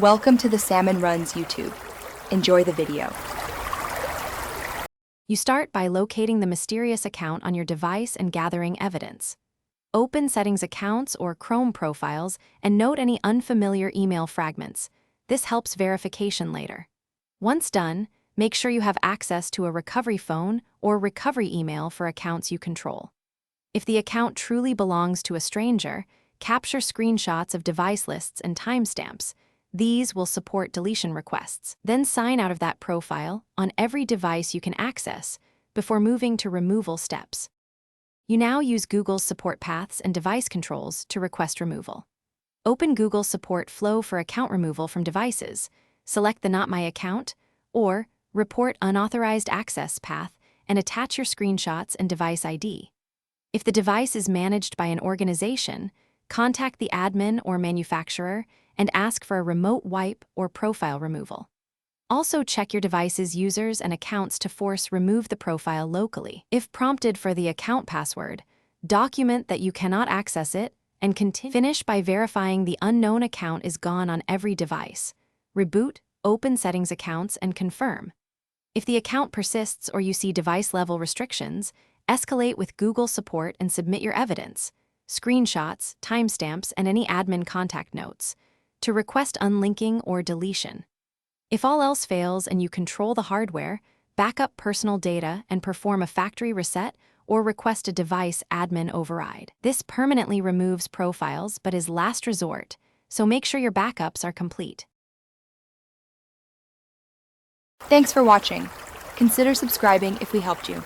Welcome to the Salmon Runs YouTube. Enjoy the video. You start by locating the mysterious account on your device and gathering evidence. Open Settings Accounts or Chrome profiles and note any unfamiliar email fragments. This helps verification later. Once done, make sure you have access to a recovery phone or recovery email for accounts you control. If the account truly belongs to a stranger, capture screenshots of device lists and timestamps. These will support deletion requests. Then sign out of that profile on every device you can access before moving to removal steps. You now use Google's support paths and device controls to request removal. Open Google Support Flow for account removal from devices, select the Not My Account, or Report Unauthorized Access path and attach your screenshots and device ID. If the device is managed by an organization, contact the admin or manufacturer and ask for a remote wipe or profile removal. Also check your device's users and accounts to force remove the profile locally. If prompted for the account password, document that you cannot access it and finish by verifying the unknown account is gone on every device. Reboot, open settings accounts, and confirm. If the account persists or you see device-level restrictions, escalate with Google support and submit your evidence, screenshots, timestamps, and any admin contact notes, to request unlinking or deletion. If all else fails and you control the hardware, back up personal data and perform a factory reset or request a device admin override. This permanently removes profiles but is last resort, so make sure your backups are complete. Thanks for watching. Consider subscribing if we helped you.